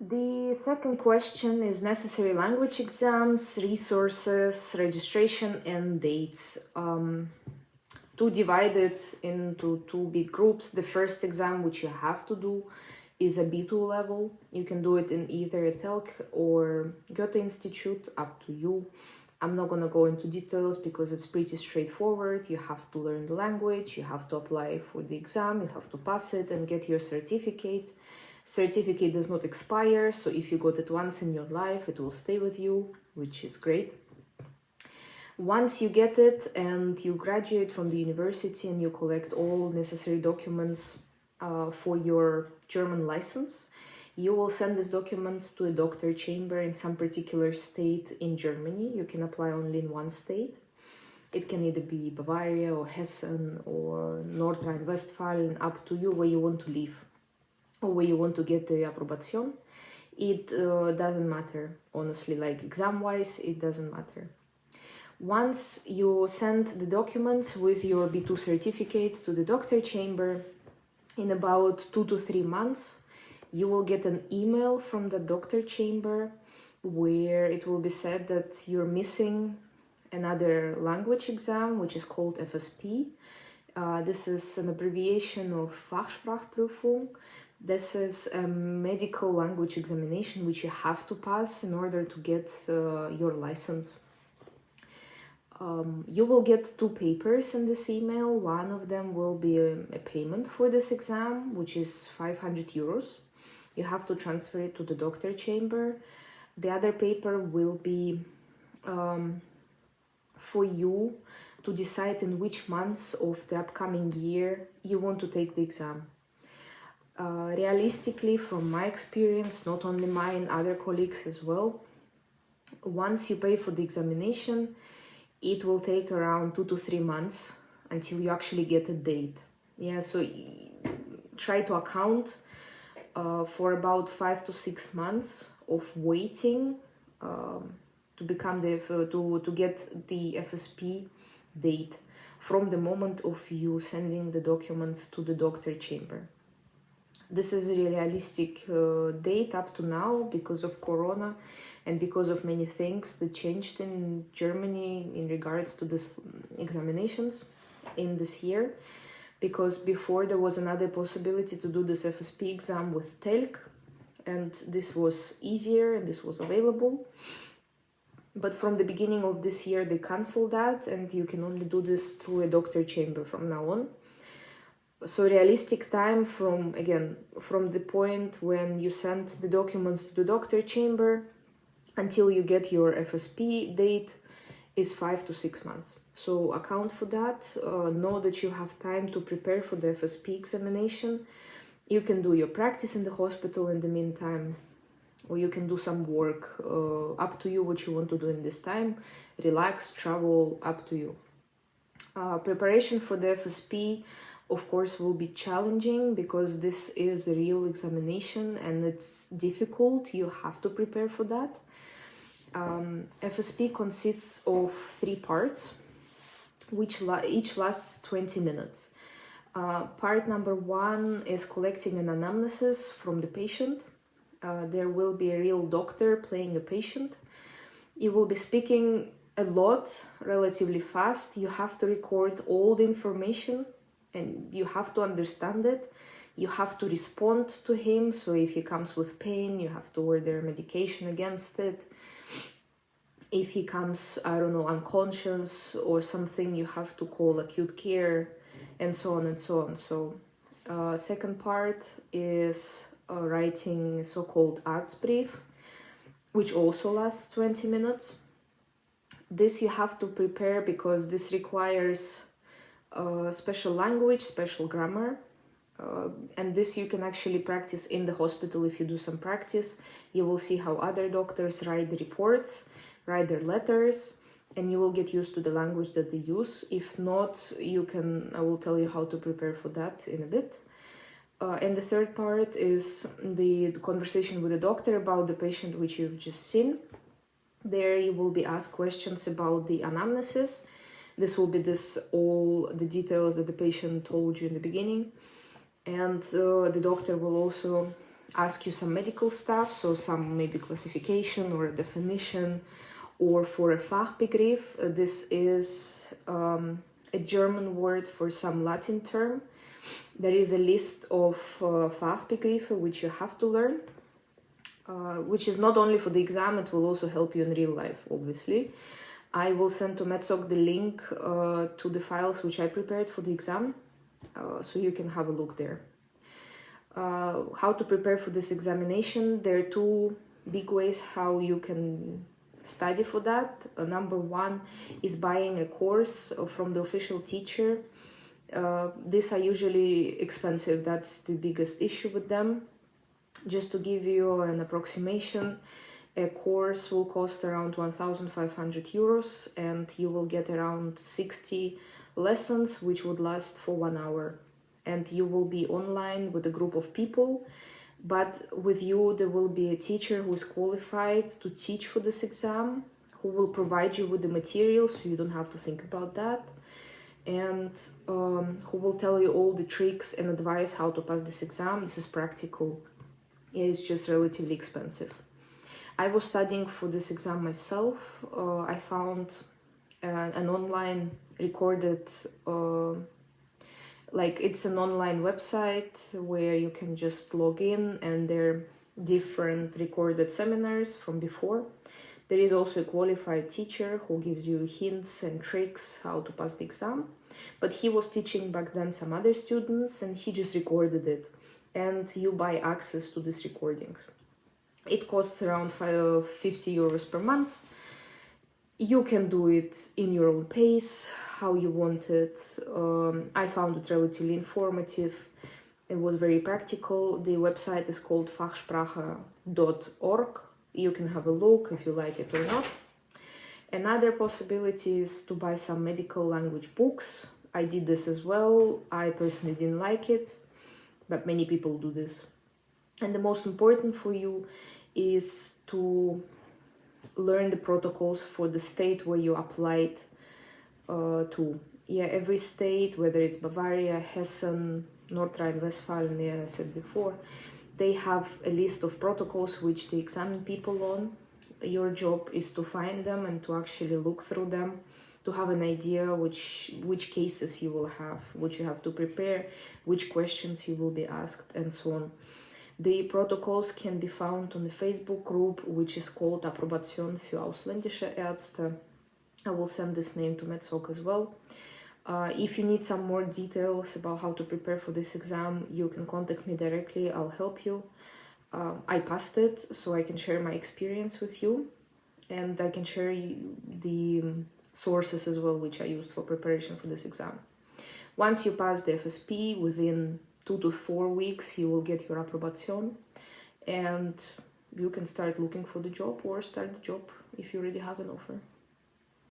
The second question is necessary language exams, resources, registration, and dates. To divide it into two big groups. The first exam, which you have to do, is a B2 level. You can do it in either a TELC or Goethe Institute, up to you. I'm not gonna go into details because it's pretty straightforward. You have to learn the language, you have to apply for the exam, you have to pass it and get your certificate. Certificate does not expire, so if you got it once in your life, it will stay with you, which is great. Once you get it and you graduate from the university and you collect all necessary documents for your German license, you will send these documents to a doctor chamber in some particular state in Germany. You can apply only in one state. It can either be Bavaria or Hessen or North Rhine-Westphalia, up to you where you want to live or where you want to get the approbation. It doesn't matter, honestly, like exam-wise, it doesn't matter. Once you send the documents with your B2 certificate to the doctor chamber, in about 2 to 3 months, you will get an email from the doctor chamber where it will be said that you're missing another language exam, which is called FSP. This is an abbreviation of Fachsprachprüfung. This is a medical language examination which you have to pass in order to get your license. You will get 2 papers in this email. One of them will be a payment for this exam, which is 500 euros. You have to transfer it to the doctor chamber. The other paper will be for you to decide in which months of the upcoming year you want to take the exam. Realistically, from my experience, not only mine, other colleagues as well, once you pay for the examination, it will take around 2 to 3 months until you actually get a date. Yeah, so try to account for about 5 to 6 months of waiting to become to get the FSP date from the moment of you sending the documents to the doctor chamber. This is a realistic date up to now because of Corona and because of many things that changed in Germany in regards to this examinations in this year. Because before there was another possibility to do this FSP exam with TELC, and this was easier and this was available. But from the beginning of this year they cancelled that, and you can only do this through a doctor chamber from now on. So realistic time from the point when you send the documents to the doctor chamber until you get your FSP date is 5 to 6 months. So account for that. Know that you have time to prepare for the FSP examination. You can do your practice in the hospital in the meantime, or you can do some work. Up to you what you want to do in this time. Relax, travel, up to you. Preparation for the FSP, of course, will be challenging because this is a real examination and it's difficult. You have to prepare for that. FSP consists of 3 parts, which each lasts 20 minutes. Part number 1 is collecting an anamnesis from the patient. There will be a real doctor playing a patient. You will be speaking a lot, relatively fast. You have to record all the information and you have to understand it. You have to respond to him. So if he comes with pain, you have to order medication against it. If he comes, I don't know, unconscious or something, you have to call acute care and so on and so on. So second part is writing so-called Arztbrief, which also lasts 20 minutes. This you have to prepare because this requires special language, special grammar, and this you can actually practice in the hospital. If you do some practice, you will see how other doctors write the reports, write their letters, and you will get used to the language that they use. If not, I will tell you how to prepare for that in a bit. And the third part is the conversation with the doctor about the patient which you've just seen. There you will be asked questions about the anamnesis. This will be all the details that the patient told you in the beginning. And the doctor will also ask you some medical stuff, so some maybe classification or a definition, or for a Fachbegriff. This is a German word for some Latin term. There is a list of Fachbegriffe which you have to learn, which is not only for the exam, it will also help you in real life, obviously. I will send to MEDSOC the link to the files which I prepared for the exam, so you can have a look there. How to prepare for this examination? There are two big ways how you can study for that. Number one is buying a course from the official teacher. These are usually expensive, that's the biggest issue with them. Just to give you an approximation, a course will cost around 1,500 euros and you will get around 60 lessons, which would last for 1 hour. And you will be online with a group of people, but with you there will be a teacher who is qualified to teach for this exam, who will provide you with the material so you don't have to think about that, and who will tell you all the tricks and advice how to pass this exam. This is practical. Yeah, it's just relatively expensive. I was studying for this exam myself. I found an online recorded, it's an online website where you can just log in and there are different recorded seminars from before. There is also a qualified teacher who gives you hints and tricks how to pass the exam. But he was teaching back then some other students and he just recorded it. And you buy access to these recordings. It costs around 50 euros per month. You can do it in your own pace, how you want it. I found it relatively informative. It was very practical. The website is called fachsprache.org. You can have a look if you like it or not. Another possibility is to buy some medical language books. I did this as well. I personally didn't like it, but many people do this. And the most important for you is to learn the protocols for the state where you applied to. Yeah, every state, whether it's Bavaria, Hessen, North Rhine-Westphalia, as I said before, they have a list of protocols which they examine people on. Your job is to find them and to actually look through them, to have an idea which cases you will have, which you have to prepare, which questions you will be asked, and so on. The protocols can be found on the Facebook group, which is called Approbation für ausländische Ärzte. I will send this name to MEDSOC as well. If you need some more details about how to prepare for this exam, you can contact me directly, I'll help you. I passed it, so I can share my experience with you, and I can share the sources as well, which I used for preparation for this exam. Once you pass the FSP, within 2 to 4 weeks, you will get your approbation, and you can start looking for the job or start the job if you already have an offer.